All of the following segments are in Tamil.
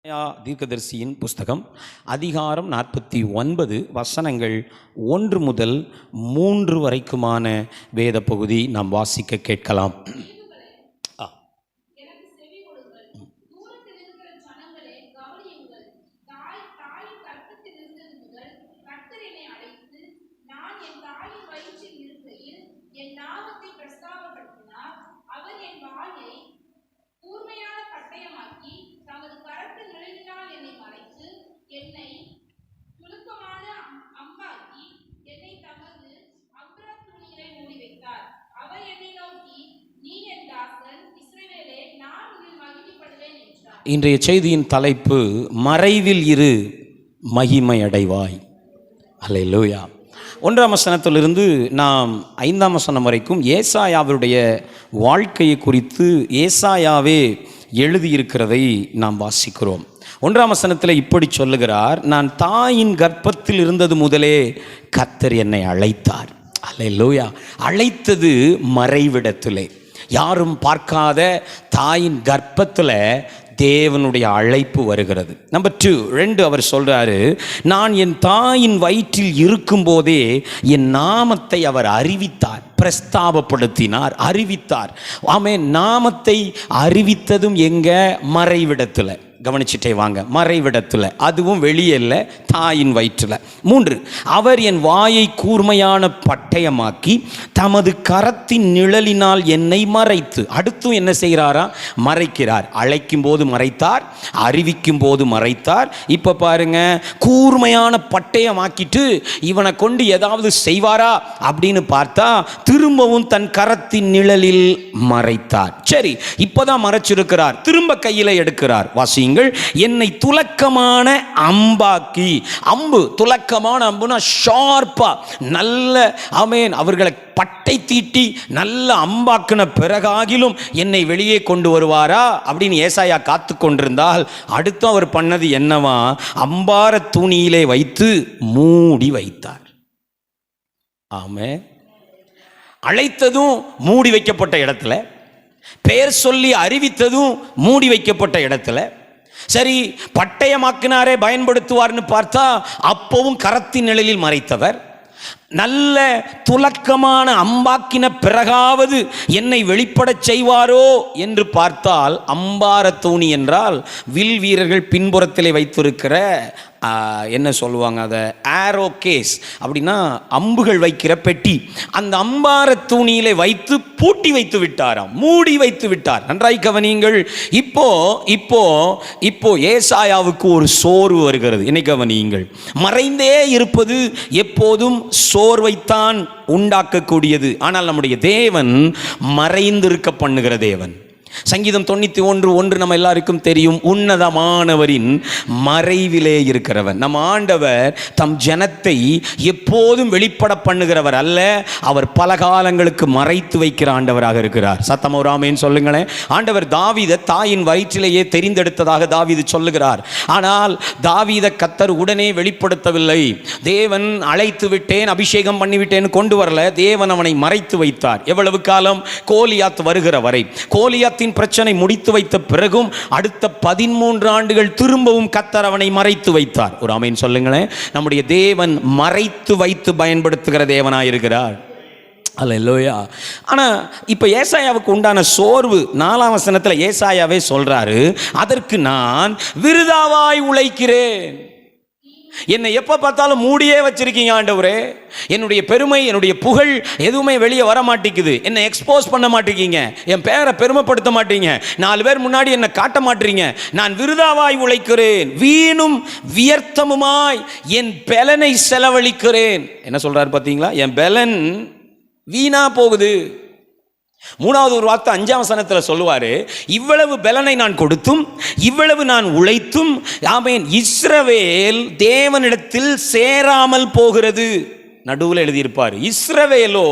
தீர்க்கதரிசியின் புஸ்தகம் அதிகாரம் 49 வசனங்கள் 1 முதல் 3 வரைக்குமான வேத பகுதி நாம் வாசிக்க கேட்கலாம். இன்றைய செய்தியின் தலைப்பு மறைவில் இரு மகிமை அடைவாய். அல்லேலூயா. 1ஆம் வசனத்திலிருந்து நாம் 5ஆம் வசனம் வரைக்கும் ஏசாயாவுடைய வாழ்க்கையை குறித்து ஏசாயாவே எழுதியிருக்கிறதை நாம் வாசிக்கிறோம். 1ஆம் வசனத்தில் இப்படி சொல்லுகிறார், நான் தாயின் கர்ப்பத்தில் இருந்தது முதலே கர்த்தர் என்னை அழைத்தார். அல்லேலூயா. அழைத்தது மறைவிடத்திலே, யாரும் பார்க்காத தாயின் கர்ப்பத்தில் தேவனுடைய அழைப்பு வருகிறது. நம்பர் 2 அவர் சொல்றாரு, நான் என் தாயின் வயிற்றில் இருக்கும் போதே என் நாமத்தை அவர் அறிவித்தார், பிரஸ்தாபப்படுத்தினார், அறிவித்தார். ஆமென். நாமத்தை அறிவித்ததும் எங்க? மறைவிடத்தில். கவனிச்சுட்டே வாங்க, மறைவிடத்தில், அதுவும் வெளியே இல்லை, தாயின் வயிற்றில். 3, அவர் என் வாயை கூர்மையான பட்டயமாக்கி தமது கரத்தின் நிழலினால் என்னை மறைத்து. அடுத்தும் என்ன செய்கிறாரா? மறைக்கிறார். அழைக்கும் போது மறைத்தார், அறிவிக்கும் போது மறைத்தார். இப்போ பாருங்க, கூர்மையான பட்டயமாக்கிட்டு இவனை கொண்டு ஏதாவது செய்வாரா அப்படின்னு பார்த்தா திரும்பவும் தன் கரத்தின் நிழலில் மறைத்தார். சரி, இப்போதான் மறைச்சிருக்கிறார், திரும்ப கையில் எடுக்கிறார். வாசி, என்னை துலக்கமான அம்பாக்கி. அம்பு, துலக்கமான அம்புனா ஷார்ப்பா, நல்ல ஆமென், அவர்களை பட்டை தீட்டி நல்ல அம்பாக்கின பிறகாகிலும் என்னை வெளியே கொண்டு வருவாரா அப்படின்னு ஏசாயா காத்து கொண்டிருந்தால், அடுத்து அவர் பண்ணது என்னவா? அம்பார துணியிலே வைத்து மூடி வைத்தார். ஆமென். அழைத்ததும் மூடி வைக்கப்பட்ட இடத்துல, பெயர் சொல்லி அறிவித்ததும் மூடி வைக்கப்பட்ட இடத்துல. சரி, பட்டயமாக்கினாரே பயன்படுத்துவார்னு பார்த்தா அப்பவும் கரத்தின் நிழலில் மறைத்தவர். நல்ல துலக்கமான அம்பாக்கின பிறகாவது என்னை வெளிப்படச் செய்வாரோ என்று பார்த்தால், அம்பார தூணி என்றால் வில் வீரர்கள் பின்புறத்திலே வைத்திருக்கிற என்ன சொல்லுவாங்க, அதை ஆரோ கேஸ் அப்படின்னா அம்புகள் வைக்கிற பெட்டி. அந்த அம்பார தூணியிலே வைத்து பூட்டி வைத்து விட்டாராம், மூடி வைத்து விட்டார். நன்றாய் கவனியுங்கள். இப்போ இப்போ இப்போ ஏசாயாவுக்கு ஒரு சோர்வு வருகிறது. என்னை கவனியுங்கள். மறைந்தே இருப்பது எப்போதும் சோர்வைத்தான் உண்டாக்கக்கூடியது. ஆனால் நம்முடைய தேவன் மறைந்திருக்க பண்ணுகிற தேவன். சங்கீதம் 91:1 நம்ம எல்லாருக்கும் தெரியும். உன்னதமானவரின் மறைவிலே இருக்கிறவன். நம்ம ஆண்டவர் தம் ஜனத்தை எப்போதும் வெளிப்பட பண்ணுகிறவர் அல்ல, அவர் பல காலங்களுக்கு மறைத்து வைக்கிற ஆண்டவராக இருக்கிறார். சத்தம் ஒரு ஆமென் சொல்லுங்களேன். ஆண்டவர் தாவீதை தாயின் வயிற்றிலேயே தெரிந்தெடுத்ததாக தாவீது சொல்லுகிறார். ஆனால் தாவீதை கர்த்தர் உடனே வெளிப்படுத்தவில்லை. தேவன் அழைத்து விட்டேன், அபிஷேகம் பண்ணிவிட்டேன் கொண்டு வரல. தேவன் அவனை மறைத்து வைத்தார். எவ்வளவு காலம்? கோலியாத் வருகிற வரை. கோலியாத் பிரச்சனை முடித்து வைத்த பிறகும் அடுத்த 13 ஆண்டுகள் திரும்பவும் கர்த்தர் அவனை மறைத்து வைத்தார். ஒரு ஆமென் சொல்லுங்களேன். நம்முடைய தேவன் மறைத்து வைத்து பயன்படுத்துகிற தேவனாயிருக்கிறார். அல்லேலூயா. ஆனா இப்ப ஏசாயாவுக்கு உண்டான சோர்வு 4ஆம் வசனத்தில் ஏசாயாவே சொல்றாரு, அதற்கு நான் விருதாவாய் உழைக்கிறேன். என்னை எப்போ பார்த்தாலும் மூடியே வச்சிருக்கீங்க ஆண்டவரே. என்னுடைய பெருமை, என்னுடைய புகழ் எதுவுமே வெளியே வர மாட்டேங்குது. என்னை எக்ஸ்போஸ் பண்ண மாட்டேங்க, என் பேரை பெருமைப்படுத்த மாட்டீங்க, 4 பேர் முன்னாடி என்னை காட்ட மாட்டீங்க. நான் விருதாவாய் உழைக்கிறேன், வீணும் வியர்த்தமுமாய் என் பெலனை செலவழிக்கிறேன். என்ன சொல்றாரு பார்த்தீங்களா? என் பெலன் வீணா போகுது. 3வது ஒரு வார்த்தை 5ஆம் வசனத்தில் சொல்லுவாரு, இவ்வளவு பலனை நான் கொடுத்தும் இவ்வளவு நான் உழைத்தும் ஆமென் இஸ்ரவேல் தேவனிடத்தில் சேராமல் போகிறது. நடுவில் எழுதியிருப்பார், இஸ்ரவேலோ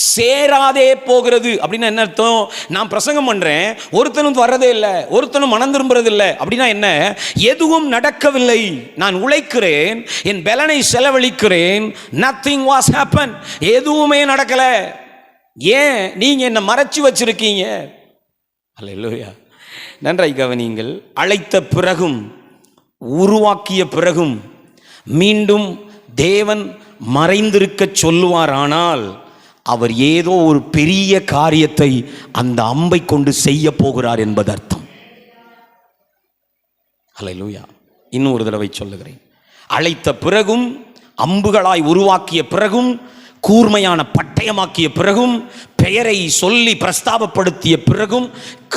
சேராதே போகிறது. அப்படின்னு என்ன அர்த்தம்? நான் பிரசங்கம் பண்றேன், ஒருத்தனும் வர்றதே இல்லை, ஒருத்தனும் மனம் திரும்புறது இல்லை. அப்படின்னா என்ன? எதுவும் நடக்கவில்லை. நான் உழைக்கிறேன், என் பலனை செலவழிக்கிறேன், nothing was happen, எதுவுமே நடக்கல. ஏன்? நீங்க என்ன மறைச்சு வச்சிருக்கீங்க. அல்லேலூயா. நன்றாய் கவனியுங்கள். அழைத்த பிறகும் உருவாக்கிய பிறகும் மீண்டும் தேவன் மறைந்திருக்க சொல்லுவார். ஆனால் அவர் ஏதோ ஒரு பெரிய காரியத்தை அந்த அம்பை கொண்டு செய்ய போகிறார் என்பது அர்த்தம். அல்லேலூயா. இன்னும் ஒரு தடவை சொல்லுகிறேன். அழைத்த பிறகும், அம்புகளாய் உருவாக்கிய பிறகும், கூர்மையான பட்டயமாக்கிய பிறகும், பெயரை சொல்லி பிரஸ்தாபப்படுத்திய பிறகும்,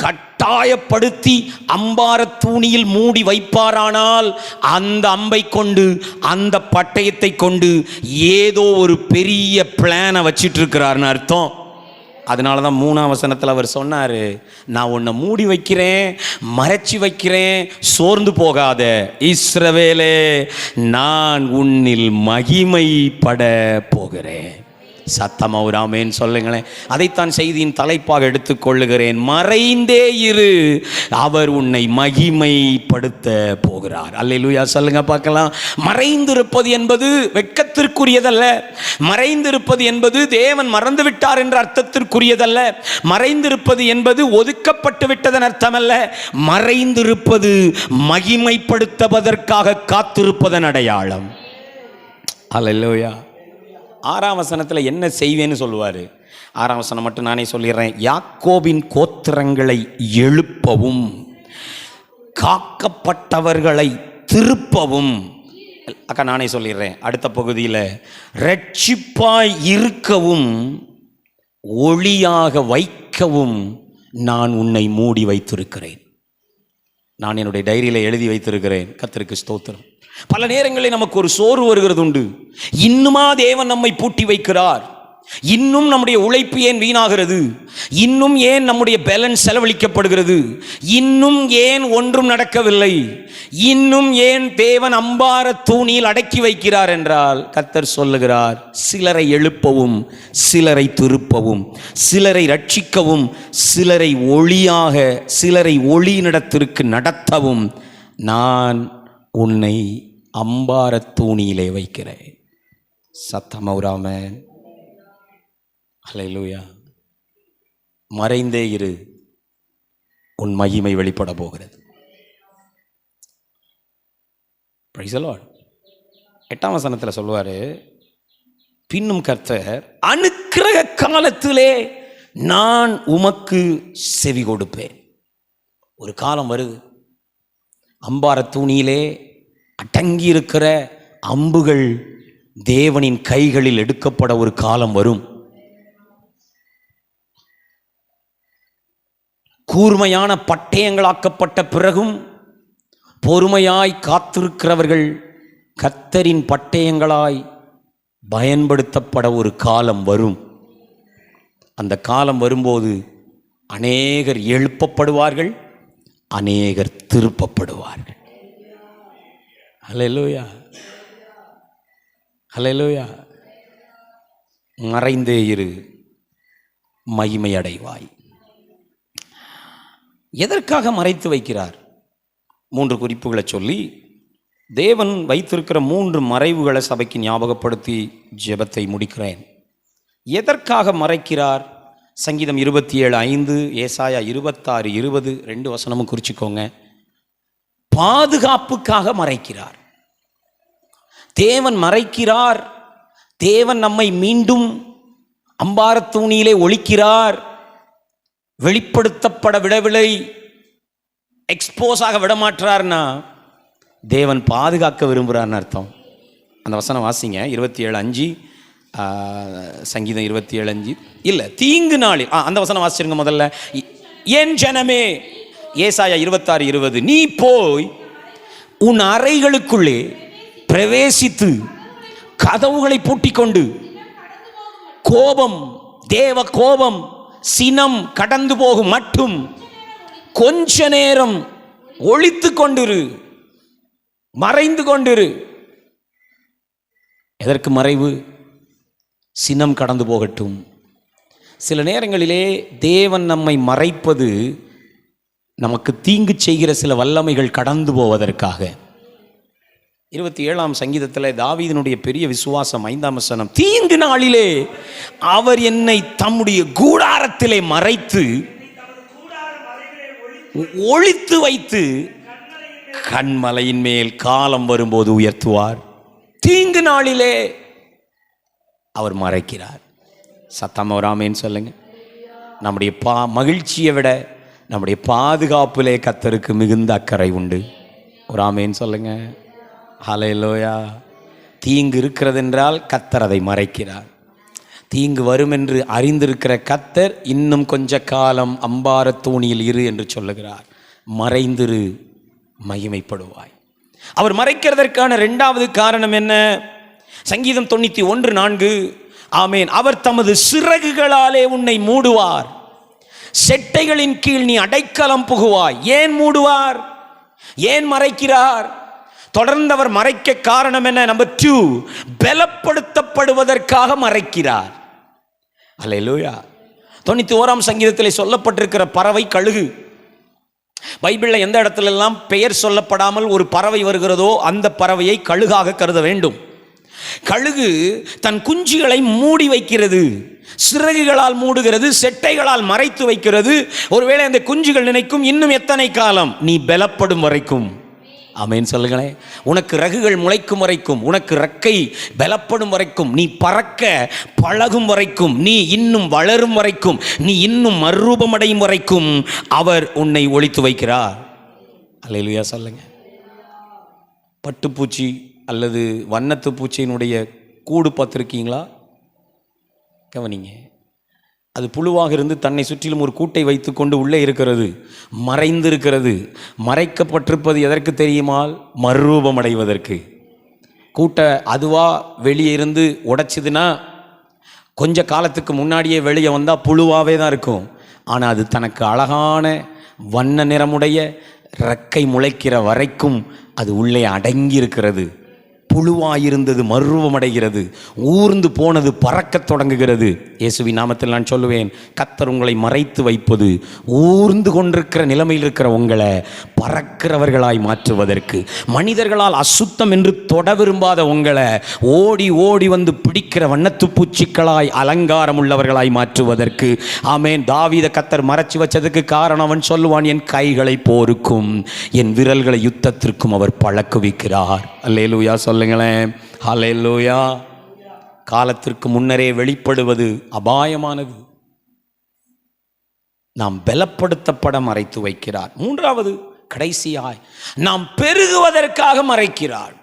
கட்டாயப்படுத்தி அம்பார தூணியில் மூடி வைப்பாரானால் அந்த அம்பை கொண்டு, அந்த பட்டயத்தை கொண்டு ஏதோ ஒரு பெரிய பிளானை வச்சிட்டு இருக்கிறார்னு அர்த்தம். அதனால தான் 3ஆம் வசனத்தில் அவர் சொன்னார், நான் உன்னை மூடி வைக்கிறேன், மறைச்சி வைக்கிறேன், சோர்ந்து போகாத இஸ்ரவேலே, நான் உன்னில் மகிமைப்பட போகிறேன். சத்தமா ஒரு ஆமென் சொல்லுங்களேன். அதைத்தான் செய்தியின் தலைப்பாக எடுத்துக்கொள்ளுகிறேன். மறைந்தே இரு, அவர் உன்னை மகிமைப்படுத்த போகிறார். அல்லேலூயா சொல்லுங்க பார்க்கலாம். மறைந்திருப்பது என்பது வெட்கத்திற்குரியதல்ல. மறைந்திருப்பது என்பது தேவன் மறந்து விட்டார் என்ற அர்த்தத்திற்குரியதல்ல. மறைந்திருப்பது என்பது ஒதுக்கப்பட்டு விட்டதன் அர்த்தமல்ல. மறைந்திருப்பது மகிமைப்படுத்துவதற்காக காத்திருப்பதன் அடையாளம். அல்லேலூயா. 6ஆம் வசனத்தில் என்ன செய்வேன்னு சொல்லுவார். 6ஆம் வசனம் மட்டும் நானே சொல்லிடுறேன். யாக்கோபின் கோத்திரங்களை எழுப்பவும், காக்கப்பட்டவர்களை திருப்பவும். அக்கா நானே சொல்லிடுறேன். அடுத்த பகுதியில் ரட்சிப்பாய் இருக்கவும், ஒளியாக வைக்கவும் நான் உன்னை மூடி வைத்திருக்கிறேன். நான் என்னுடைய டைரியில் எழுதி வைத்திருக்கிறேன். கர்த்தருக்கு ஸ்தோத்திரம். பல நேரங்களில் நமக்கு ஒரு சோர்வு வருகிறது உண்டு. இன்னுமா தேவன் நம்மை பூட்டி வைக்கிறார்? இன்னும் நம்முடைய உழைப்பு ஏன் வீணாகிறது? இன்னும் ஏன் நம்முடைய பேலன்ஸ் செலவழிக்கப்படுகிறது? இன்னும் ஏன் ஒன்றும் நடக்கவில்லை? இன்னும் ஏன் தேவன் அம்பார தூணியில் அடக்கி வைக்கிறார் என்றால், கர்த்தர் சொல்லுகிறார், சிலரை எழுப்பவும், சிலரை திருப்பவும், சிலரை ரட்சிக்கவும், சிலரை ஒளியாக, சிலரை ஒளியினிடத்திற்கு நடத்தவும் நான் உன்னை அம்பார தூணியிலே வைக்கிறேன். சத்தமௌராம. அல்லேலூயா. மறைந்தே இரு, உன் மகிமை வெளிப்பட போகிறது. Price the Lord. 8ஆம் வசனத்தில் சொல்லுவார், பின்னும் கர்த்தர் அனுக்கிரக காலத்திலே நான் உமக்கு செவி கொடுப்பேன். ஒரு காலம் வருது, அம்பார தூணியிலே அடங்கி இருக்கிற அம்புகள் தேவனின் கைகளில் எடுக்கப்பட ஒரு காலம் வரும். கூர்மையான பட்டயங்களாக்கப்பட்ட பிறகும் பொறுமையாய் காத்திருக்கிறவர்கள் கர்த்தரின் பட்டயங்களாய் பயன்படுத்தப்பட ஒரு காலம் வரும். அந்த காலம் வரும்போது அநேகர் எழுப்பப்படுவார்கள், அநேகர் திருப்பப்படுவார்கள். அல்லேலூயா, அல்லேலூயா. மறைந்தே இரு, மகிமை அடைவாய். எதற்காக மறைத்து வைக்கிறார்? 3 குறிப்புகளை சொல்லி தேவன் வைத்திருக்கிற 3 மறைவுகளை சபைக்கு ஞாபகப்படுத்தி ஜெபத்தை முடிக்கிறேன். எதற்காக மறைக்கிறார்? சங்கீதம் 27:5, ஏசாயா 26:20 2 வசனமும் குறிச்சிக்கோங்க. பாதுகாப்புக்காக மறைக்கிறார். தேவன் மறைக்கிறார். தேவன் நம்மை மீண்டும் அம்பார தூணியிலே ஒளிக்கிறார். வெளிப்படுத்தப்பட விடவில்லை, எக்ஸ்போஸ் ஆக விடமாற்றார்னா தேவன் பாதுகாக்க விரும்புகிறார்னு அர்த்தம். அந்த வசனம் வாசிங்க. 27:5, சங்கீதம் 27:5. இல்லை, தீங்கு நாளில் அந்த வசனம் வாசிச்சிருங்க முதல்ல. என் ஜனமே, ஏசாயா 26:20, நீ போய் உன் அறைகளுக்குள்ளே பிரவேசித்து கதவுகளை பூட்டிக்கொண்டு கோபம், தேவ கோபம், சினம் கடந்து போகும் மட்டும் கொஞ்ச நேரம் ஒளித்து கொண்டிரு, மறைந்து கொண்டிரு. எதற்கு மறைவு? சினம் கடந்து போகட்டும். சில நேரங்களிலே தேவன் நம்மை மறைப்பது நமக்கு தீங்கு செய்கிற சில வல்லமைகள் கடந்து போவதற்காக. 27ஆம் சங்கீதத்தில் தாவீதினுடைய பெரிய விசுவாசம் 5ஆம் வசனம், தீங்கு நாளிலே அவர் என்னை தம்முடைய கூடாரத்திலே மறைத்து ஒளித்து வைத்து கண்மலையின் மேல் காலம் வரும்போது உயர்த்துவார். தீங்கு நாளிலே அவர் மறைக்கிறார். சத்தமா ஒரு ஆமென் சொல்லுங்க. நம்முடைய மகிழ்ச்சியை விட நம்முடைய பாதுகாப்பிலே கர்த்தருக்கு மிகுந்த அக்கறை உண்டு. ஒரு ஆமென் சொல்லுங்க. ஹல்லேலூயா. தீங்கு இருக்கிறது என்றால் கர்த்தர் அதை மறைக்கிறார். தீங்கு வரும் என்று அறிந்திருக்கிற கர்த்தர் இன்னும் கொஞ்ச காலம் அம்பார தூணியில் இரு என்று சொல்லுகிறார். மறைந்திரு, மகிமைப்படுவாய். அவர் மறைக்கிறதற்கான இரண்டாவது காரணம் என்ன? சங்கீதம் 91:4, ஆமேன். அவர் தமது சிறகுகளாலே உன்னை மூடுவார், செட்டைகளின் கீழ் நீ அடைக்கலம் புகுவாய். ஏன் மூடுவார்? ஏன் மறைக்கிறார்? தொடர்ந்து அவர் மறைக்க காரணம் என்ன? நம்பர் 2, பலப்படுத்தப்படுவதற்காக மறைக்கிறார். அல்லேலூயா. 91ஆம் சங்கீதத்தில் சொல்லப்பட்டிருக்கிற பறவை கழுகு. பைபிளில் எந்த இடத்துல எல்லாம் பெயர் சொல்லப்படாமல் ஒரு பறவை வருகிறதோ அந்த பறவையை கழுகாக கருத வேண்டும். கழுகு தன் குஞ்சுகளை மூடி வைக்கிறது, சிறகுகளால் மூடுகிறது, செட்டைகளால் மறைத்து வைக்கிறது. ஒருவேளை அந்த குஞ்சுகள் நினைக்கும், இன்னும் எத்தனை காலம்? நீ பலப்படும் வரைக்கும். ஆமென் சொல்லுங்களேன். உனக்கு ரகுகள் முளைக்கும் வரைக்கும், உனக்கு ரெக்கை பலப்படும் வரைக்கும், நீ பறக்க பழகும் வரைக்கும், நீ இன்னும் வளரும் வரைக்கும், நீ இன்னும் மறுரூபமடையும் வரைக்கும் அவர் உன்னை ஒளித்து வைக்கிறார். அல்லேலூயா சொல்லுங்க. பட்டுப்பூச்சி அல்லது வண்ணத்து பூச்சியினுடைய கூடு பார்த்துருக்கீங்களா? கவனிங்க. அது புழுவாக இருந்து தன்னை சுற்றிலும் ஒரு கூட்டை வைத்து கொண்டு உள்ளே இருக்கிறது, மறைந்திருக்கிறது. மறைக்கப்பட்டிருப்பது எதற்கு தெரியுமா? மறுரூபம் அடைவதற்கு. கூட்டை அதுவாக வெளியே இருந்து உடைச்சிதுன்னா கொஞ்ச காலத்துக்கு முன்னாடியே வெளியே வந்தால் புழுவாகவே தான் இருக்கும். ஆனால் அது தனக்கு அழகான வண்ண நிறமுடைய ரெக்கை முளைக்கிற வரைக்கும் அது உள்ளே அடங்கி இருக்கிறது. புழுவாயிருந்தது மறுரூபமடைகிறது, ஊர்ந்து போனது பறக்கத் தொடங்குகிறது. இயேசுவின் நாமத்தில் நான் சொல்லுவேன், கர்த்தர் உங்களை மறைத்து வைப்பது ஊர்ந்து கொண்டிருக்கிற நிலைமையில் இருக்கிற உங்களை பறக்கிறவர்களாய் மாற்றுவதற்கு, மனிதர்களால் அசுத்தம் என்று தொட விரும்பாத உங்களை ஓடி ஓடி வந்து பிடிக்கிற வண்ணத்து பூச்சிக்களாய் அலங்காரம் உள்ளவர்களாய் மாற்றுவதற்கு. ஆமேன். தாவீதை கர்த்தர் மறைச்சு வச்சதுக்கு காரணம், அவன் சொல்லுவான், என் கைகளை போருக்கும் என் விரல்களை யுத்தத்திற்கும் அவர் பழக்குவிக்கிறார். அல்லேலூயா சொல்லுங்களேன். ஹல்லேலூயா. காலத்திற்கு முன்னரே வெளிப்படுவது அபாயமானது. நாம் பலப்படுத்தப்பட மறைத்து வைக்கிறார். மூன்றாவது, கடைசியாய் நாம் பெருகுவதற்காக மறைக்கிறார்.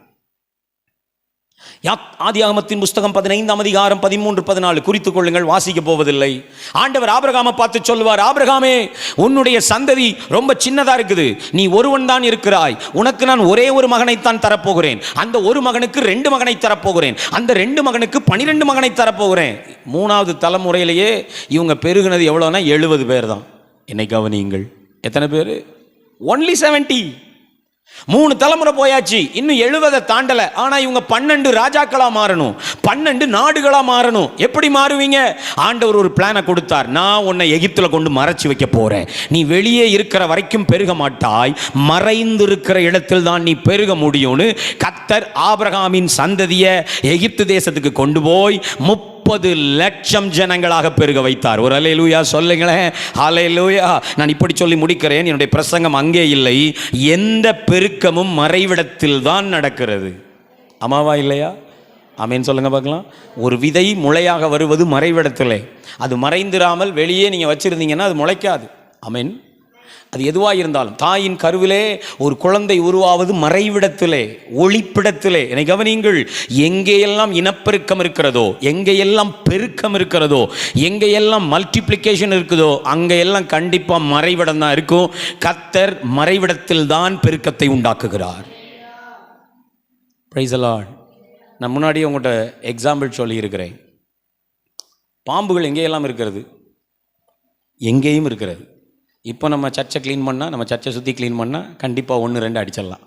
ஆதியாகமத்தின் புஸ்தகம் 15ஆம் அதிகாரம் 13-14 குறித்துக் கொள்ளுங்கள், வாசிக்க போவதில்லை. ஆண்டவர் ஆபிரகாமை பார்த்து சொல்லுவார், ஆபிரகாமே, உன்னுடைய சந்ததி ரொம்ப சின்னதா இருக்குது, நீ ஒருவன் தான் இருக்கிறாய், உனக்கு நான் ஒரே ஒரு மகனைத்தான் தரப்போகிறேன், அந்த ஒரு மகனுக்கு 2 மகனை தரப்போகிறேன், அந்த 2 மகனுக்கு 12 மகனை தரப்போகிறேன். 3வது தலைமுறையிலேயே இவங்க பெருகினது எவ்வளோனா 70 பேர் தான். என்னை கவனியுங்கள், எத்தனை பேர்? ஒன்லி 70. 3 தலைமுறை போயாச்சு, இன்னும் 70 தாண்டல. ஆனா இவங்க 12 ராஜாக்களா மாறணும், 12 நாடுகளா மாறணும். எப்படி மாறுவீங்க? ஆண்டவர் ஒரு பிளானை கொடுத்தார். நான் உன்னை எகிப்துல கொண்டு மறைச்சு வைக்க போறேன், நீ வெளியே இருக்கிற வரைக்கும் பெருக மாட்டாய், மறைந்திருக்கிற இடத்தில் தான் நீ பெருக முடியும்னு கர்த்தர் ஆபிரகாமின் சந்ததியை எகிப்து தேசத்துக்கு கொண்டு போய் 30 லட்சம் ஜனங்களாக பெருக வைத்தார். ஒரு அல்லேலூயா சொல்லுங்களேன். அல்லேலூயா. நான் இப்படி சொல்லி முடிக்கிறேன், என்னுடைய பிரசங்கம் அங்கே இல்லை. எந்த பெருக்கமும் மறைவிடத்தில் தான் நடக்கிறது. ஆமாவா இல்லையா? ஆமேன் சொல்லுங்க பார்க்கலாம். ஒரு விதை முளையாக வருவது மறைவிடத்திலே. அது மறைந்திராமல் வெளியே நீங்க வச்சிருந்தீங்கன்னா அது முளைக்காது. ஆமேன். அது எதுவாக இருந்தாலும், தாயின் கருவிலே ஒரு குழந்தை உருவாவது மறைவிடத்திலே, ஒளிப்பிடத்திலே. என்னை கவனியுங்கள், எங்கேயெல்லாம் இனப்பெருக்கம் இருக்கிறதோ, எங்கேயெல்லாம் பெருக்கம் இருக்கிறதோ, எங்கேயெல்லாம் மல்டிப்ளிகேஷன் இருக்குதோ, அங்கெல்லாம் கண்டிப்பாக மறைவிடம் தான் இருக்கும். கர்த்தர் மறைவிடத்தில் தான் பெருக்கத்தை உண்டாக்குகிறார். Price the Lord. நான் முன்னாடியே உங்கள்கிட்ட எக்ஸாம்பிள் சொல்லியிருக்கிறேன். பாம்புகள் எங்கேயெல்லாம் இருக்கிறது? எங்கேயும் இருக்கிறது. இப்போ நம்ம சர்ச்சை க்ளீன் பண்ணால், நம்ம சர்ச்சை சுற்றி க்ளீன் பண்ணால் கண்டிப்பாக 1-2 அடிச்சிடலாம்.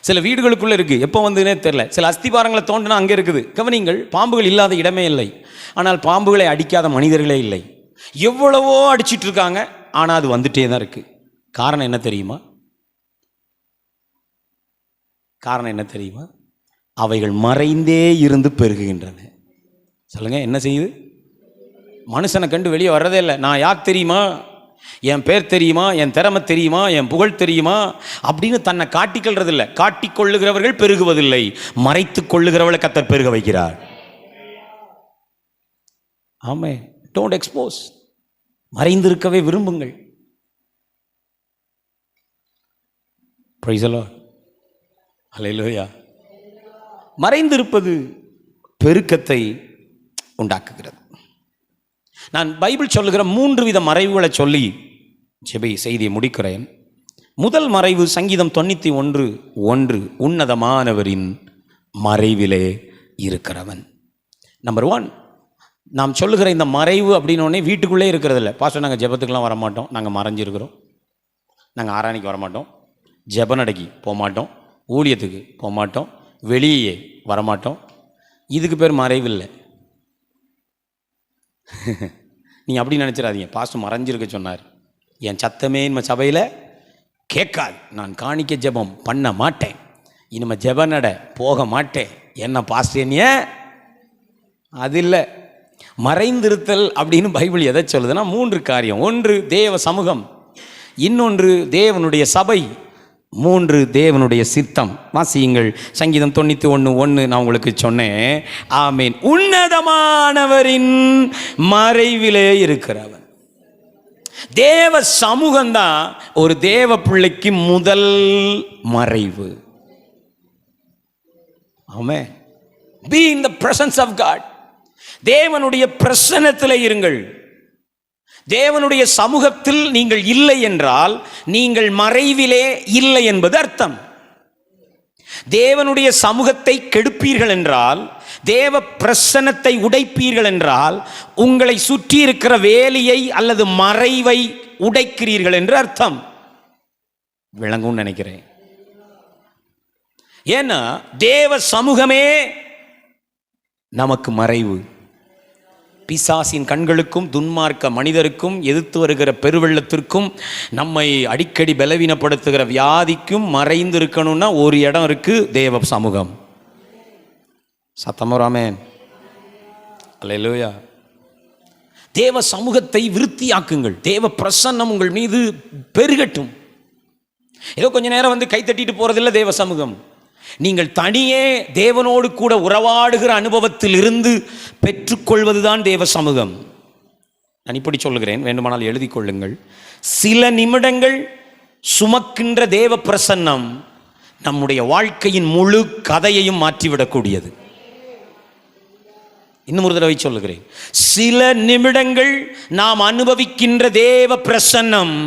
சில வீடுகளுக்குள்ளே இருக்குது, எப்போ வந்துன்னே தெரில. சில அஸ்திபாரங்களை தோண்டினா அங்கே இருக்குது. கவனிங்கள், பாம்புகள் இல்லாத இடமே இல்லை. ஆனால் பாம்புகளை அடிக்காத மனிதர்களே இல்லை. எவ்வளவோ அடிச்சிட்டு இருக்காங்க, ஆனால் அது வந்துட்டே தான் இருக்குது. காரணம் என்ன தெரியுமா? காரணம் என்ன தெரியுமா? அவைகள் மறைந்தே இருந்து பெருகுகின்றன. சொல்லுங்க, என்ன செய்யுது? மனுஷனை கண்டு வெளியே வர்றதே இல்லை. நான் யார் தெரியுமா? என் பேர் தெரியுமா, என் திறமை தெரியுமா, என் புகழ் தெரியுமா அப்படின்னு தன்னை காட்டிக்கொள்றது இல்லை. காட்டிக்கொள்ளுகிறவர்கள் பெருகுவதில்லை, மறைத்து கொள்ளுகிறவர்களை கர்த்தர் பெருக வைக்கிறார். ஆமே, டோன்ட் எக்ஸ்போஸ். மறைந்திருக்கவே விரும்புங்கள். Praise the Lord. ஹல்லேலூயா. மறைந்திருப்பது பெருக்கத்தை உண்டாக்குகிறது. நான் பைபிள் சொல்லுகிற 3 வித மறைவுகளை சொல்லி செய்தியை முடிக்கிறேன். முதல் மறைவு சங்கீதம் 91:1, உன்னதமானவரின் மறைவிலே இருக்கிறவன். நம்பர் 1, நாம் சொல்லுகிற இந்த மறைவு அப்படின்னோடனே வீட்டுக்குள்ளே இருக்கிறது இல்லை. பாஸ்டர், நாங்கள் ஜெபத்துக்கெலாம் வரமாட்டோம், நாங்கள் மறைஞ்சிருக்கிறோம், நாங்கள் ஆராதனைக்கு வரமாட்டோம், ஜெபநடைக்கு போகமாட்டோம், ஊழியத்துக்கு போகமாட்டோம், வெளியே வரமாட்டோம். இதுக்கு பேர் மறைவில்லை. நீங்கள் அப்படி நினச்சிடாதீங்க. பாஸ்டர் மறைஞ்சிருக்க சொன்னார், என் சத்தமே இனிமேல் சபையில் கேட்காது, நான் காணிக்க ஜெபம் பண்ண மாட்டேன், இனிமேல் ஜெப நட போக மாட்டேன், என்ன பாஸ்டர் என்னைய அது இல்லை. மறைந்திருத்தல் அப்படின்னு பைபிள் எதை சொல்லுதுன்னா 3 காரியம். 1 தேவ சமூகம், இன்னொன்று தேவனுடைய சபை, 3 தேவனுடைய சித்தம். வாசியுங்கள் சங்கீதம் 91:1. நான் உங்களுக்கு சொன்னேன். ஆமேன். உன்னதமானவரின் மறைவிலே இருக்கிறவன். தேவ சமூகம்தான் ஒரு தேவ பிள்ளைக்கு முதல் மறைவு. ஆமென். Be in the presence of God. தேவனுடைய பிரசன்னத்தில் இருங்கள். தேவனுடைய சமூகத்தில் நீங்கள் இல்லை என்றால் நீங்கள் மறைவிலே இல்லை என்பது அர்த்தம். தேவனுடைய சமூகத்தை கெடுப்பீர்கள் என்றால், தேவ பிரசன்னத்தை உடைப்பீர்கள் என்றால், உங்களை சுற்றி இருக்கிற வேலியை அல்லது மறைவை உடைக்கிறீர்கள் என்று அர்த்தம். விளங்கும் நினைக்கிறேன். ஏன்னா தேவ சமூகமே நமக்கு மறைவு. பிசாசின் கண்களுக்கும் துன்மார்க்க மனிதருக்கும் எதிர்த்து வருகிற பெருவெள்ளத்திற்கும் நம்மை அடிக்கடி பலவீனப்படுத்துகிற வியாதிக்கும் மறைந்து இருக்கணும்னா ஒரு இடம் இருக்கு, தேவ சமூகம். சத்தமா ஆமென். அல்லேலூயா. தேவ சமூகத்தை விருத்தியாக்குங்கள். தேவ பிரசன்னம் உங்கள் மீது பெருகட்டும். ஏதோ கொஞ்ச நேரம் வந்து கை தட்டிட்டு போறதில்லை தேவ சமூகம். நீங்கள் தனியே தேவனோடு கூட உறவாடுகிற அனுபவத்தில் இருந்து பெற்றுக்கொள்வதுதான் தேவ சமூகம். நான் இப்படி சொல்லுகிறேன், வேண்டுமானால் எழுதி கொள்ளுங்கள். சில நிமிடங்கள் சுமக்கின்ற தேவ பிரசன்னம் நம்முடைய வாழ்க்கையின் முழு கதையையும் மாற்றிவிடக்கூடியது. இன்னும் ஒரு தடவை சொல்லுகிறேன். சில நிமிடங்கள் நாம் அனுபவிக்கின்ற தேவ பிரசன்னம்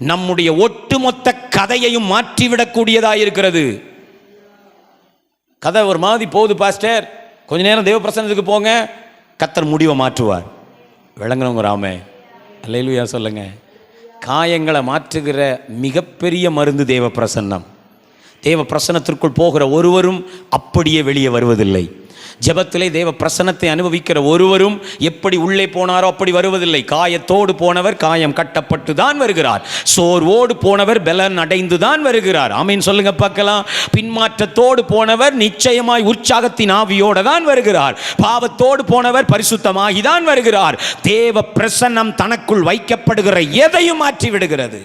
நம்முடைய ஒட்டுமொத்த கதையையும் மாற்றிவிடக்கூடியதாக இருக்கிறது. கதை ஒரு மாதிரி போகுது பாஸ்டர், கொஞ்ச நேரம் தேவ பிரசன்னத்துக்கு போங்க, கர்த்தர் முடிவை மாற்றுவார். விளங்குறவங்க ராமே அல்லேலூயா சொல்லுங்க. காயங்களை மாற்றுகிற மிகப்பெரிய மருந்து தேவ பிரசன்னம். தேவ பிரசன்னத்திற்குள் போகிற ஒருவரும் அப்படியே வெளியே வருவதில்லை. ஜெபத்திலே தேவ பிரசன்னத்தை அனுபவிக்கிற ஒருவரும் எப்படி உள்ளே போனாரோ அப்படி வருவதில்லை. காயத்தோடு போனவர் காயம் கட்டப்பட்டு தான் வருகிறார். சோர்வோடு போனவர் பலன் அடைந்து தான் வருகிறார். ஆமீன் சொல்லுங்க பார்க்கலாம். பின்மாற்றத்தோடு போனவர் நிச்சயமாய் உற்சாகத்தின் ஆவியோடு தான் வருகிறார். பாவத்தோடு போனவர் பரிசுத்தமாகி தான் வருகிறார். தேவ பிரசன்னம் தனக்குள் வைக்கப்படுகிற எதையும் மாற்றி விடுகிறது.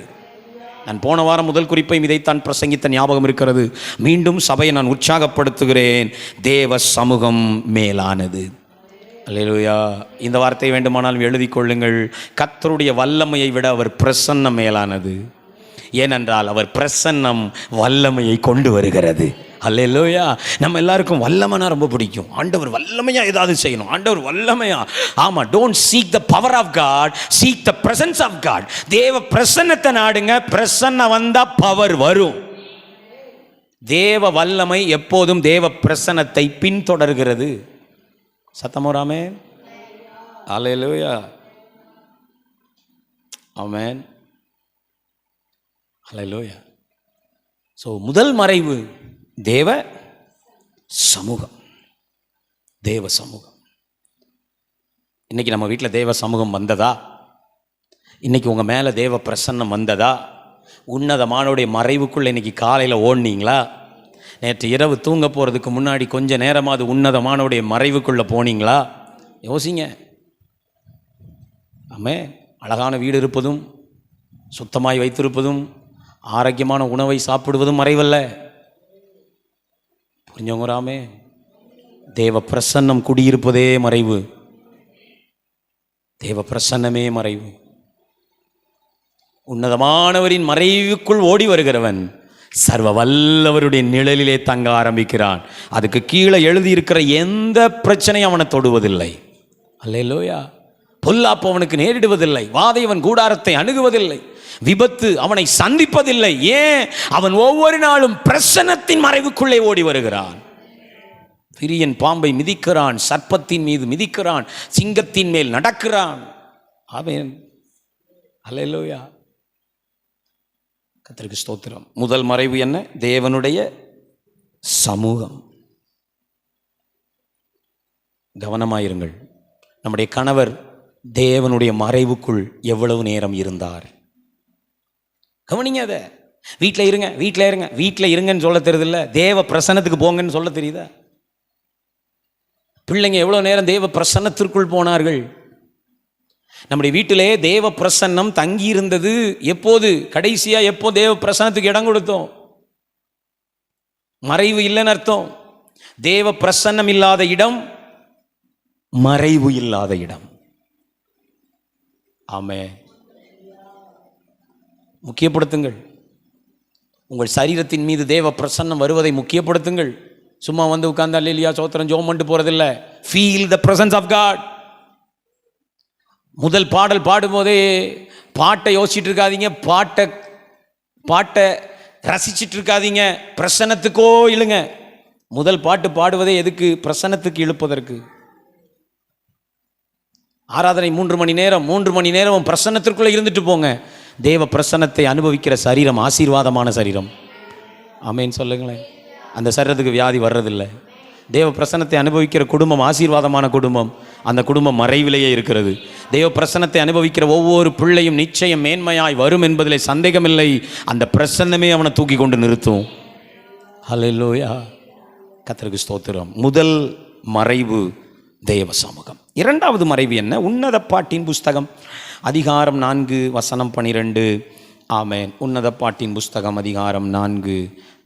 நான் போன வாரம் முதல் குறிப்பை இதைத்தான் பிரசங்கித்த ஞாபகம் இருக்கிறது. மீண்டும் சபையை நான் உற்சாகப்படுத்துகிறேன். தேவ சமூகம் மேலானது. அல்லேலூயா. இந்த வார்த்தையை வேண்டுமானால் எழுதி கொள்ளுங்கள். கர்த்தருடைய வல்லமையை விட அவர் பிரசன்னம் மேலானது. ஏனென்றால் அவர் பிரசன்னம் வல்லமையை கொண்டு வருகிறது. அல்லேலூயா. நம்ம எல்லாருக்கும் வல்லமைனா ரொம்ப பிடிக்கும். ஆண்டவர் வல்லமையா ஏதாவது செய்யணும், ஆண்டவர் வல்லமையா. ஆமா, don't seek the power of God, seek the presence of God. தேவ பிரசன்னத்தை நாடுங்க. பிரசன்னம் வந்தா பவர் வரும். தேவ வல்லமை எப்போதும் தேவ பிரசன்னத்தை பின்தொடர்கிறது. சத்தமோராமே. அல்லேலூயா. ஆமென். அல்லேலூயா. ஸோ முதல் மறைவு தேவ சமூகம். தேவ சமூகம். இன்னைக்கு நம்ம வீட்டில் தேவ சமூகம் வந்ததா? இன்னைக்கு உங்கள் மேலே தேவ பிரசன்னம் வந்ததா? உன்னதமானோடைய மறைவுக்குள்ளே இன்னைக்கு காலையில் ஓடினீங்களா? நேற்று இரவு தூங்க போகிறதுக்கு முன்னாடி கொஞ்ச நேரமாவது உன்னதமானோடைய மறைவுக்குள்ளே போனீங்களா? யோசிங்க. ஆமே. அழகான வீடு இருப்பதும் சுத்தமாய் வைத்திருப்பதும் ஆரோக்கியமான உணவை சாப்பிடுவதும் மறைவல்ல. புரிஞ்சவங்கராமே, தேவ பிரசன்னம் குடியிருப்பதே மறைவு. தேவ பிரசன்னமே மறைவு. உன்னதமானவரின் மறைவுக்குள் ஓடி வருகிறவன் சர்வ வல்லவருடைய நிழலிலே தங்க ஆரம்பிக்கிறான். அதுக்கு கீழே எழுதியிருக்கிற எந்த பிரச்சனையும் அவனை தொடுவதில்லை. அல்லேலூயா. பொல்லாப்பு அவனுக்கு நேரிடுவதில்லை. வாதையவன் கூடாரத்தை அணுகுவதில்லை. விபத்து அவனை சந்திப்பதில்லை. ஏன்? அவன் ஒவ்வொரு நாளும் பிரசன்னத்தின் மறைவுக்குள்ளே ஓடி வருகிறான். பிரியன் பாம்பை மிதிக்கிறான், சர்ப்பத்தின் மீது மிதிக்கிறான், சிங்கத்தின் மேல் நடக்கிறான். ஆமென். அல்லேலூயா. கர்த்தருக்கு ஸ்தோத்திரம். முதல் மறைவு என்ன? தேவனுடைய சமூகம். கவனமாயிருங்கள். நம்முடைய கணவர் தேவனுடைய மறைவுக்குள் எவ்வளவு நேரம் இருந்தார்? கவனிங்க. அதை வீட்டில் இருங்க, வீட்டில் இருங்க, வீட்டில் இருங்கன்னு சொல்ல தெரியுதில்ல, தேவ பிரசன்னத்துக்கு போங்கன்னு சொல்ல தெரியுதா? பிள்ளைங்க எவ்வளோ நேரம் தேவ பிரசன்னத்திற்குள் போனார்கள்? நம்முடைய வீட்டிலே தேவ பிரசன்னம் தங்கி இருந்தது எப்போது? கடைசியா எப்போ தேவ பிரசன்னத்துக்கு இடம் கொடுத்தோம்? மறைவு இல்லைன்னு அர்த்தம். தேவ பிரசன்னம் இல்லாத இடம் மறைவு இல்லாத இடம். ஆமே. முக்கியப்படுத்துங்கள். உங்கள் சரீரத்தின் மீது தேவ பிரசன்னம் வருவதை முக்கியப்படுத்துங்கள். சும்மா வந்து உட்கார்ந்து அல்லேலூயா சோத்திரம் ஜெபம் பண்ணிட்டு போறதில்லை. Feel the presence of God. முதல் பாடல் பாடும்போதே பாட்டை யோசிச்சுட்டு இருக்காதீங்க, பாட்டை ரசிச்சுட்டு இருக்காதீங்க, பிரசன்னத்துக்கோ இழுங்க. முதல் பாட்டு பாடுவதே எதுக்கு? பிரசன்னத்துக்கு இழுப்பதற்கு. ஆராதனை 3 மணி நேரம், 3 மணி நேரம் பிரசன்னத்திற்குள்ளே இருந்துட்டு போங்க. தேவ பிரசன்னத்தை அனுபவிக்கிற சரீரம் ஆசீர்வாதமான சரீரம். ஆமேன்னு சொல்லுங்களேன். அந்த சரீரத்துக்கு வியாதி வர்றதில்லை. தேவ பிரசன்னத்தை அனுபவிக்கிற குடும்பம் ஆசீர்வாதமான குடும்பம். அந்த குடும்பம் மறைவிலேயே இருக்கிறது. தேவ பிரசன்னத்தை அனுபவிக்கிற ஒவ்வொரு பிள்ளையும் நிச்சயம் மேன்மையாய் வரும் என்பதிலே சந்தேகமில்லை. அந்த பிரசன்னமே அவனை தூக்கி கொண்டு நிறுத்தும். ஹல்லேலூயா. கர்த்தருக்கு ஸ்தோத்திரம். முதல் மறைவு தேவ சமூகம். இரண்டாவது மறைவு என்ன? உன்னத பாட்டின் புஸ்தகம் அதிகாரம் 4 வசனம் 12. ஆமென். உன்னத பாட்டின் புஸ்தகம் அதிகாரம் 4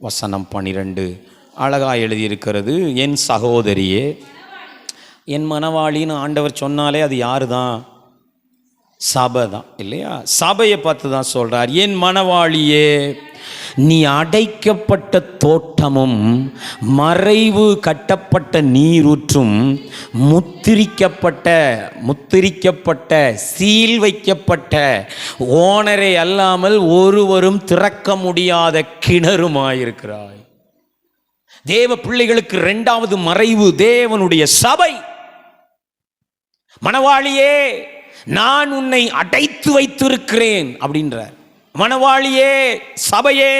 வசனம் 12 அழகா எழுதியிருக்கிறது. என் சகோதரியே, என் மனவாளின்னு ஆண்டவர் சொன்னாலே அது யாரு தான்? சபை தான், இல்லையா? சபையை பார்த்து தான் சொல்றார். என் மனவாளியே, நீ அடைக்கப்பட்ட தோட்டமும் மறைவு கட்டப்பட்ட நீரூற்றும் முத்திரிக்கப்பட்ட சீல் வைக்கப்பட்ட ஓனரை அல்லாமல் ஒருவரும் திறக்க முடியாத கிணறுமாயிருக்கிறாய். தேவ பிள்ளைகளுக்கு இரண்டாவது மறைவு தேவனுடைய சபை. மணவாளியே, நான் உன்னை அடைத்து வைத்திருக்கிறேன் அப்படின்றார். மணவாளியே, சபையே,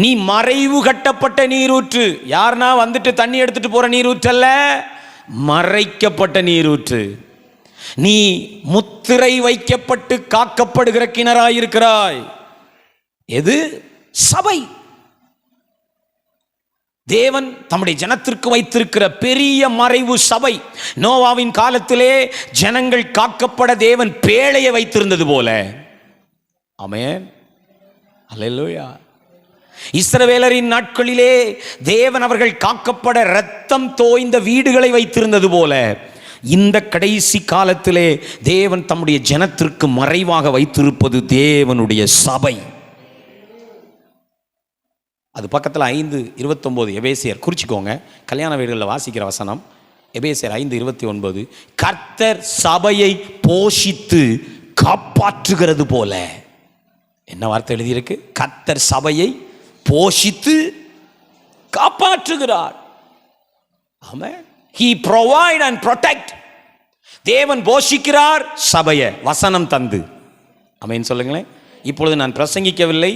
நீ மறைவு கட்டப்பட்ட நீரூற்று. யாருன்னா வந்துட்டு தண்ணி எடுத்துட்டு போற நீரூற்றல்ல, மறைக்கப்பட்ட நீரூற்று. நீ முத்திரை வைக்கப்பட்டு காக்கப்படுகிற கிணறாயிருக்கிறாய். எது? சபை. தேவன் தம்முடைய ஜனத்திற்கு வைத்திருக்கிற பெரிய மறைவு சபை. நோவாவின் காலத்திலே ஜனங்கள் காக்கப்பட தேவன் பேழையை வைத்திருந்தது போல. ஆமென். அல்லேலூயா. இஸ்ரவேலரின் நாட்களிலே தேவன் அவர்கள் காக்கப்பட இரத்தம் தோய்ந்த வீடுகளை வைத்திருந்தது போல இந்த கடைசி காலத்திலே தேவன் தம்முடைய ஜனத்திற்கு மறைவாக வைத்திருப்பது தேவனுடைய சபை. அது பக்கத்தில் 5:29 எபேசியர் குறிச்சிக்கோங்க. கல்யாண வீடுகளில் வாசிக்கிற வசனம் எபேசியர் 5:29. கர்த்தர் சபையை போஷித்து காப்பாற்றுகிறது போல. என்ன வார்த்தை எழுதியிருக்கு? கர்த்தர் சபையை போஷித்து காப்பாற்றுகிறார். ஆமென். He provide and protect. தேவன் போஷிக்கிறார் சபையை வசனம் தந்து. ஆமென் சொல்லுங்களேன். இப்பொழுது நான் பிரசங்கிக்கவில்லை,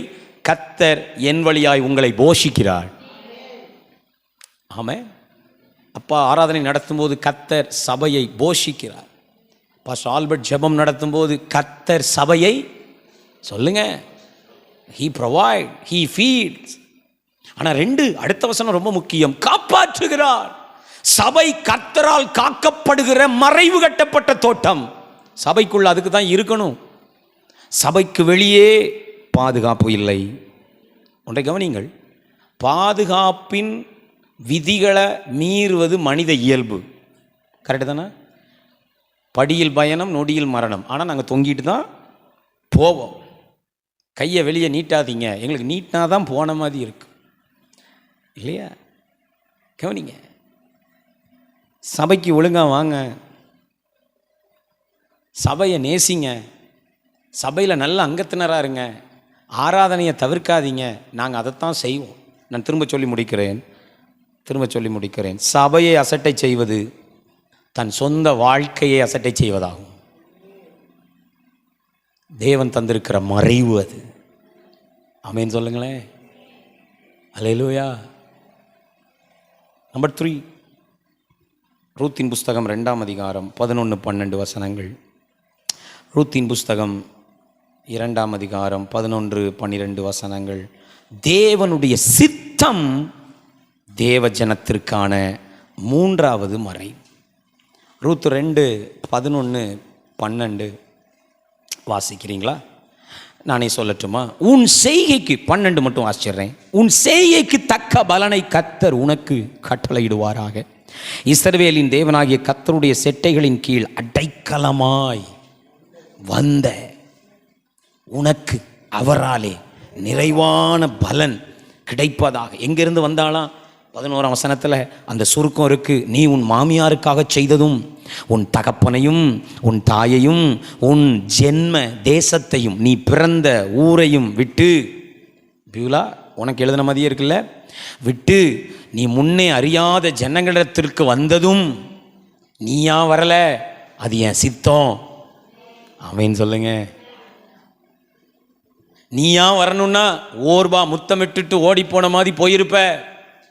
கர்த்தர் என் வழியாய் உங்களை போஷிக்கிறார். ஆமென். அப்பா ஆராதனை நடத்தும் போது கர்த்தர் சபையை போஷிக்கிறார். பாஸ்டர் ஆல்பர்ட் ஜெபம் நடத்தும் போது கர்த்தர் சபையை சொல்லுங்க, he provide, he feeds. ஆனால் 2 அடுத்த வசனம் ரொம்ப முக்கியம். காப்பாற்றுகிறார். சபை கர்த்தரால் காக்கப்படுகிற மறைவு கட்டப்பட்ட தோட்டம். சபைக்குள்ள அதுக்கு தான் இருக்கணும். சபைக்கு வெளியே பாதுகாப்பு இல்லை. ஒன்றை கவனிங்கள், பாதுகாப்பின் விதிகளை மீறுவது மனித இயல்பு. கரெக்டு தானே? படியில் பயணம் நொடியில் மரணம். ஆனால் நாங்கள் தொங்கிட்டு தான் போவோம். கையை வெளியே நீட்டாதீங்க, எங்களுக்கு நீட்டினா தான் போன மாதிரி இருக்கு இல்லையா? கவனிங்க, சபைக்கு ஒழுங்காக வாங்க, சபையை நேசிங்க, சபையில் நல்ல அங்கத்தினராக இருங்க, ஆராதனையை தவிர்க்காதீங்க. நாங்கள் அதைத்தான் செய்வோம். நான் திரும்ப சொல்லி முடிக்கிறேன். சபையை அசட்டை செய்வது தன் சொந்த வாழ்க்கையை அசட்டை செய்வதாகும். தேவன் தந்திருக்கிற மறைவு அது. ஆமென் சொல்லுங்களேன். அல்லேலூயா. நம்பர் 3, ரூத்தின் புஸ்தகம் 2ஆம் அதிகாரம் 11-12 வசனங்கள். ரூத்தின் புஸ்தகம் 2ஆம் அதிகாரம் 11-12 வசனங்கள். தேவனுடைய சித்தம் தேவ ஜனத்திற்கான 3வது மறை. ரூத் 2:11-12 வாசிக்கிறீங்களா? நானே சொல்லட்டுமா? உன் செய்கைக்கு 12 மட்டும் வாசிச்சிடுறேன். உன் செய்கைக்கு தக்க பலனை கர்த்தர் உனக்கு கட்டளையிடுவாராக. இஸ்ரவேலின் தேவனாகிய கர்த்தருடைய செட்டைகளின் கீழ் அடைக்கலமாய் வந்த உனக்கு அவராலே நிறைவான பலன் கிடைப்பதாக. எங்கிருந்து வந்தாலாம்? 11ஆம் வசனத்தில் அந்த சுருக்கம் இருக்கு. நீ உன் மாமியாருக்காக செய்ததும், உன் தகப்பனையும் உன் தாயையும் உன் ஜென்ம தேசத்தையும் நீ பிறந்த ஊரையும் விட்டு, பியூலா உனக்கு எழுதின மாதிரியே இருக்குல்ல, விட்டு நீ முன்னே அறியாத ஜனங்களிடத்திற்கு வந்ததும் நீயா வரல, அது என் சித்தம். ஆமென் சொல்லுங்க. நீயா வரணும்னா ஓர்பா முத்தமிட்டுட்டு ஓடி போன மாதிரி போயிருப்ப.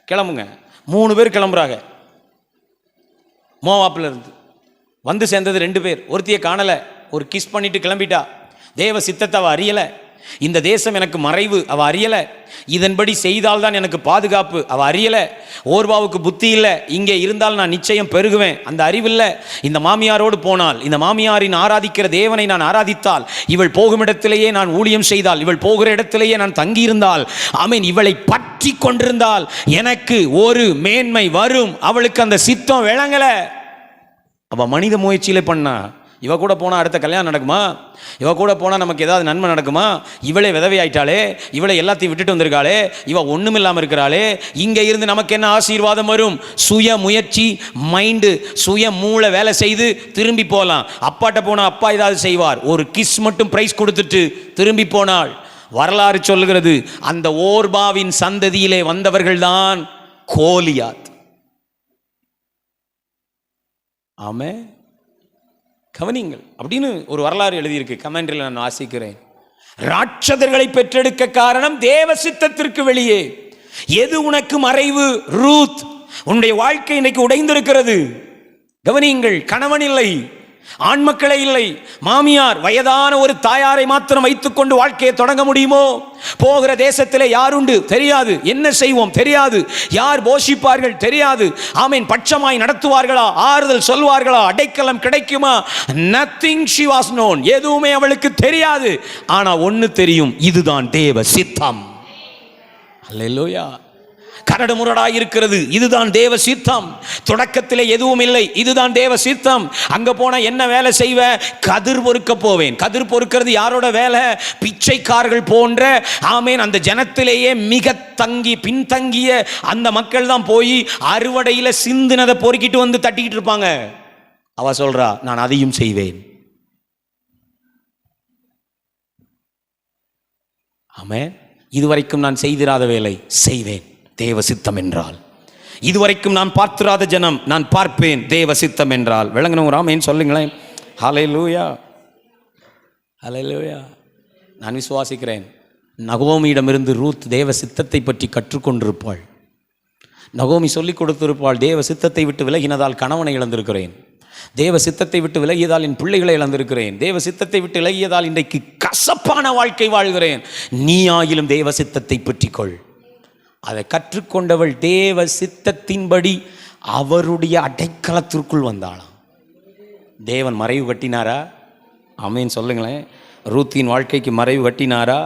கிளம்புங்க. 3 பேர் கிளம்புறாங்க. மோவாப்பில் இருந்து வந்து சேர்ந்தது 2 பேர். ஒருத்தியை காணலை, ஒரு கிஸ் பண்ணிட்டு கிளம்பிட்டா. தேவ சித்தத்தை அவள் அறியலை. இந்த தேசம் எனக்கு மறைவு, அவள் அறியலை. இதன்படி செய்தால்தான் எனக்கு பாதுகாப்பு, அவள் அறியலை. ஓர்பாவுக்கு புத்தி இல்லை, இங்கே இருந்தால் நான் நிச்சயம் பெருகுவேன், அந்த அறிவில்லை. இந்த மாமியாரோடு போனால், இந்த மாமியாரின் ஆராதிக்கிற தேவனை நான் ஆராதித்தால், இவள் போகும் இடத்திலேயே நான் ஊழியம் செய்தால், இவள் போகிற இடத்திலேயே நான் தங்கியிருந்தால், ஆமென், இவளை பற்றி கொண்டிருந்தால் எனக்கு ஒரு மேன்மை வரும். அவளுக்கு அந்த சித்தம் விளங்கலை. அவள் மனித முயற்சியிலே பண்ணா. இவ கூட போனால் அடுத்த கல்யாணம் நடக்குமா? இவ கூட போனால் நமக்கு ஏதாவது நன்மை நடக்குமா? இவளே விதவை ஆயிட்டாளே, இவளை எல்லாத்தையும் விட்டுட்டு வந்திருக்காளே, இவ ஒன்றும் இல்லாமல் இருக்கிறாளே, இங்கே இருந்து நமக்கு என்ன ஆசீர்வாதம் வரும்? சுய முயற்சி, மைண்டு, சுய மூளை வேலை செய்து திரும்பி போகலாம். அப்பாட்ட போனால் அப்பா ஏதாவது செய்வார். ஒரு கிஸ் மட்டும் பிரைஸ் கொடுத்துட்டு திரும்பி போனாள். வரலாறு சொல்லுகிறது, அந்த ஓர்பாவின் சந்ததியிலே வந்தவர்கள்தான் கோலியாத். ஆமே, கவனிங்கள் அப்படின்னு ஒரு வரலாறு எழுதியிருக்கு. கமெண்ட்ரியில் நான் வாசிக்கிறேன். ராட்சதர்களை பெற்றெடுக்க காரணம் தேவ சித்தத்திற்கு வெளியே. எது உனக்கு மறைவு? ரூத். உன்னுடைய வாழ்க்கை இன்னைக்கு உடைந்திருக்கிறது. கவனியுங்கள், கணவன் இல்லை, ஆண் மக்களே இல்லை, மாமியார், வயதான ஒரு தாயாரை மாத்திரம் வைத்துக்கொண்டு வாழ்க்கையை தொடங்க முடியுமோ? போகிற தேசத்திலே யாருண்டு தெரியாது, என்ன செய்வோம் தெரியாது, யார் போஷிப்பார்கள் தெரியாது, ஆமீன், பட்சமாய் நடத்துவார்களா, ஆறுதல் சொல்வார்களா, அடைக்கலம் கிடைக்குமா? Nothing she was known. எதுவுமே அவளுக்கு தெரியாது. ஆனா ஒன்று தெரியும், இதுதான் தேவ சித்தம். அல்லேலூயா. கரடு முரடாய் இருக்கிறது, இதுதான் தேவ சித்தம். தொடக்கத்திலே எதுவும் இல்லை, இதுதான் தேவ சித்தம். அங்க போனா என்ன வேலை செய்வ? கதிர் பொறுக்க போவேன். கதிர் பொறுக்கிறது யாரோட வேலை? பிச்சைக்காரர்கள் போன்ற, ஆமேன், அந்த ஜனத்திலேயே மிக பின்தங்கிய அந்த மக்கள் தான் போய் அறுவடையில சிந்தினதை பொறுக்கிட்டு வந்து தட்டிக்கிட்டு இருப்பாங்க. அவ சொல்றா, நான் அதையும் செய்வேன். ஆமென். இதுவரைக்கும் நான் செய்திராத வேலை செய்வேன், தேவ சித்தம் என்றால். இதுவரைக்கும் நான் பார்த்திராத ஜனம் நான் பார்ப்பேன், தேவ சித்தம் என்றால். விளங்கணும் ராமேன் சொல்லுங்களேன். ஹல்லேலூயா, ஹல்லேலூயா. நான் விசுவாசிக்கிறேன், நகோமியிடமிருந்து ரூத் தேவ சித்தத்தை பற்றி கற்றுக்கொண்டிருப்பாள். நகோமி சொல்லிக் கொடுத்திருப்பாள், தேவ சித்தத்தை விட்டு விலகினதால் கணவனை இழந்திருக்கிறேன், தேவ சித்தத்தை விட்டு விலகியதால் என் பிள்ளைகளை இழந்திருக்கிறேன், தேவ சித்தத்தை விட்டு விலகியதால் இன்றைக்கு கசப்பான வாழ்க்கை வாழ்கிறேன். நீ ஆகிலும் தேவ சித்தத்தை பற்றிக்கொள். அதை கற்றுக்கொண்டவள் தேவ சித்தத்தின்படி அவருடைய அடைக்கலத்திற்குள் வந்தாளாம். தேவன் மறைவு கட்டினாரா? ஆமென் சொல்லுங்களேன். ரூத்தின் வாழ்க்கைக்கு மறைவு கட்டினாரா?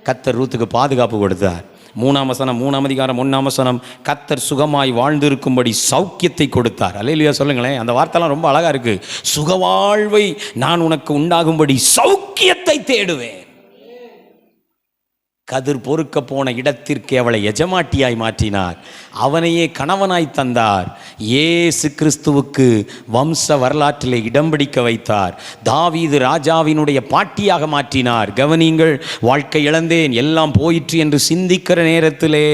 கர்த்தர் ரூத்துக்கு பாதுகாப்பு கொடுத்தார். 3ஆம் வசனம், 3ஆம் அதிகாரம் 1ஆம் வசனம், கர்த்தர் சுகமாய் வாழ்ந்திருக்கும்படி சௌக்கியத்தை கொடுத்தார். அல்லேலூயா சொல்லுங்களேன். அந்த வார்த்தைலாம் ரொம்ப அழகா இருக்கு. சுகவாழ்வை நான் உனக்கு உண்டாகும்படி சௌக்கியத்தை தேடுவேன். கதிர் பொறுக்க போன இடத்திற்கு அவளை எஜமாட்டியாய் மாற்றினார். அவனையே கணவனாய் தந்தார். இயேசு கிறிஸ்துவுக்கு வம்ச வரலாற்றிலே இடம் பிடிக்க வைத்தார். தாவீது ராஜாவினுடைய பாட்டியாக மாற்றினார். கவனிங்கள், வாழ்க்கை இழந்தேன், எல்லாம் போயிற்று என்று சிந்திக்கிற நேரத்திலே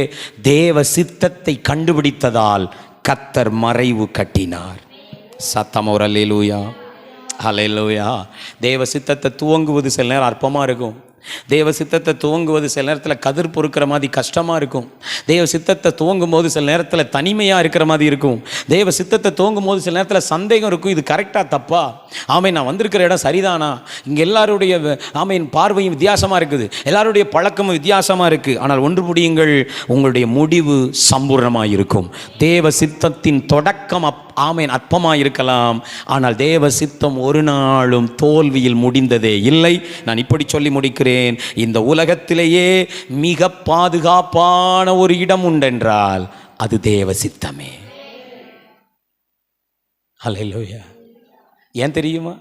தேவ சித்தத்தை கண்டுபிடித்ததால் கர்த்தர் மறைவு கட்டினார். சத்தம் ஒரு அல்லேலூயா, அல்லேலூயா. தேவ சித்தத்தை துவங்குவது சில நேரம் அற்பமாக இருக்கும். தேவ சித்தத்தை துவங்குவது சில நேரத்தில் கதிர் பொறுக்கிற மாதிரி கஷ்டமாக இருக்கும். தேவ சித்தத்தை துவங்கும் போது சில நேரத்தில் தனிமையாக இருக்கிற மாதிரி இருக்கும். தேவ சித்தத்தை துவங்கும் போது சில நேரத்தில் சந்தேகம் இருக்கும், இது கரெக்டாக தப்பா, ஆமேன் நான் வந்திருக்கிற இடம் சரிதானா, இங்கே எல்லாருடைய ஆமேன் பார்வையும் வித்தியாசமாக இருக்குது, எல்லாருடைய பழக்கமும் வித்தியாசமாக இருக்குது. ஆனால் ஒன்று முடியுங்கள், உங்களுடைய முடிவு சம்பூர்ணமாக இருக்கும். தேவ சித்தத்தின் தொடக்கம் ஆமேன் அற்பமாக இருக்கலாம், ஆனால் தேவ சித்தம் ஒரு நாளும் தோல்வியில் முடிந்ததே இல்லை. நான் இப்படி சொல்லி முடிக்கிறேன், இந்த உலகத்திலேயே மிக பாதுகாப்பான ஒரு இடம் உண்டென்றால் அது தேவ சித்தமே. அல்லேலூயா. ஏன் தெரியுமா?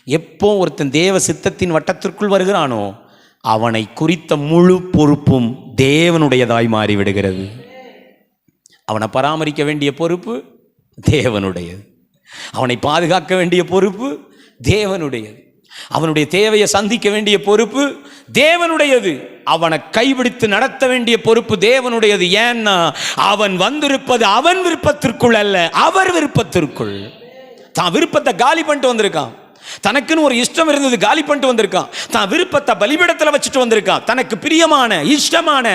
எப்போ ஒருத்தன் தேவ சித்தத்தின் வட்டத்திற்குள் வருகிறானோ அவனை குறித்த முழு பொறுப்பும் தேவனுடையதாய் மாறிவிடுகிறது. அவனை பராமரிக்க வேண்டிய பொறுப்பு தேவனுடையது. அவனை பாதுகாக்க வேண்டிய பொறுப்பு தேவனுடையது. அவனுடைய தேவையை சந்திக்க வேண்டிய பொறுப்பு தேவனுடையது. அவனை கைபிடித்து நடத்த வேண்டிய பொறுப்பு தேவனுடையது. ஏன்னா அவன் வந்திருப்பது அவன் விருப்பத்திற்குள் அல்ல, அவர் விருப்பத்திற்குள். தான் விருப்பத்தை காலி பண்ணிட்டு வந்திருக்கான். தனக்குன்னு ஒரு இஷ்டம் இருந்தது, காலி பண்ணிட்டு வந்திருக்கான். தான் விருப்பத்தை பலிபீடத்தில் வச்சுட்டு வந்திருக்கான். தனக்கு பிரியமான இஷ்டமான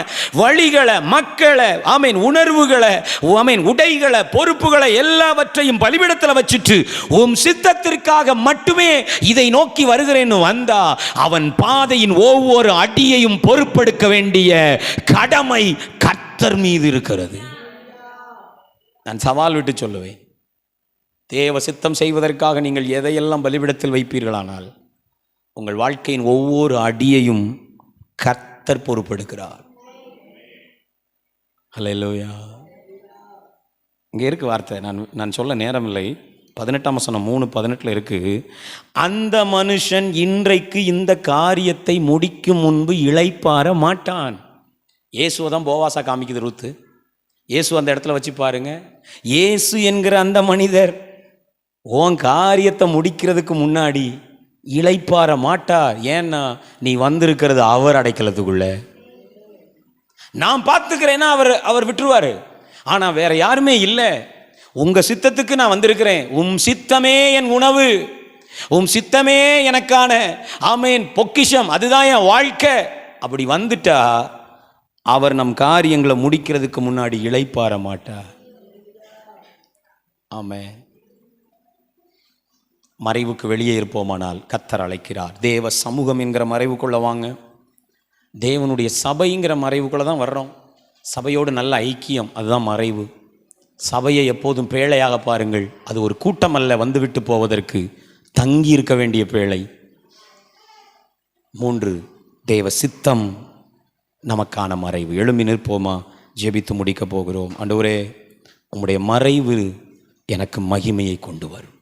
வழிகளை, மக்களை, ஆமீன் உணர்வுகளை, ஆமீன் உடைகளை, பொறுப்புகளை எல்லாவற்றையும் பலிபீடத்தில் வச்சுட்டு உம் சித்தத்திற்காக மட்டுமே இதை நோக்கி வருகிறேன்னு வந்தா அவன் பாதையின் ஒவ்வொரு அடியையும் பொறுப்பெடுக்க வேண்டிய கடமை கர்த்தர் மீது இருக்கிறது. நான் சவால் விட்டு சொல்லுவேன், தேவ சித்தம் செய்வதற்காக நீங்கள் எதையெல்லாம் பலிபீடத்தில் வைப்பீர்களானால் உங்கள் வாழ்க்கையின் ஒவ்வொரு அடியையும் கர்த்தர் பொறுப்பெடுக்கிறார். அல்லேலூயா. இங்கே இருக்கு வார்த்தை, நான் சொல்ல நேரமில்லை. 18ஆம் வசனம் 3:18 இருக்கு. அந்த மனுஷன் இன்றைக்கு இந்த காரியத்தை முடிக்கும் முன்பு இளைப்பாற மாட்டான். இயேசுவை தான் போவாசா காமிக்குது ரூத்து. இயேசு அந்த இடத்துல வச்சு பாருங்க. இயேசு என்கிற அந்த மனிதர் உன் காரியத்தை முடிக்கிறதுக்கு முன்னாடி இளைப்பாற மாட்டார். ஏன்னா நீ வந்திருக்கிறது அவர் அடைக்கலத்துக்குள்ள. நான் பார்த்துக்கிறேன்னா அவர் விட்டுருவாரு. ஆனா வேற யாருமே இல்லை. உங்க சித்தத்துக்கு நான் வந்திருக்கிறேன். உம் சித்தமே என் உணவு, உம் சித்தமே எனக்கான ஆமேன் பொக்கிஷம், அதுதான் என் வாழ்க்கை. அப்படி வந்துட்டா அவர் நம் காரியங்களை முடிக்கிறதுக்கு முன்னாடி இளைப்பாற மாட்டார். ஆமென். மறைவுக்கு வெளியே இருப்போமானால் கர்த்தர் அழைக்கிறார். தேவ சமூகம் என்கிற மறைவுக்குள்ள வாங்க. தேவனுடைய சபைங்கிற மறைவுக்குள்ள தான் வர்றோம். சபையோடு நல்ல ஐக்கியம், அதுதான் மறைவு. சபையை எப்போதும் பேழையாக பாருங்கள். அது ஒரு கூட்டம் அல்ல வந்துவிட்டு போவதற்கு, தங்கி இருக்க வேண்டிய பேழை. 3 தேவ சித்தம் நமக்கான மறைவு. எழும்பி நிற்போமா? ஜெபித்து முடிக்க போகிறோம். ஆண்டவரே, உம்முடைய மறைவு எனக்கு மகிமையை கொண்டு வரும்.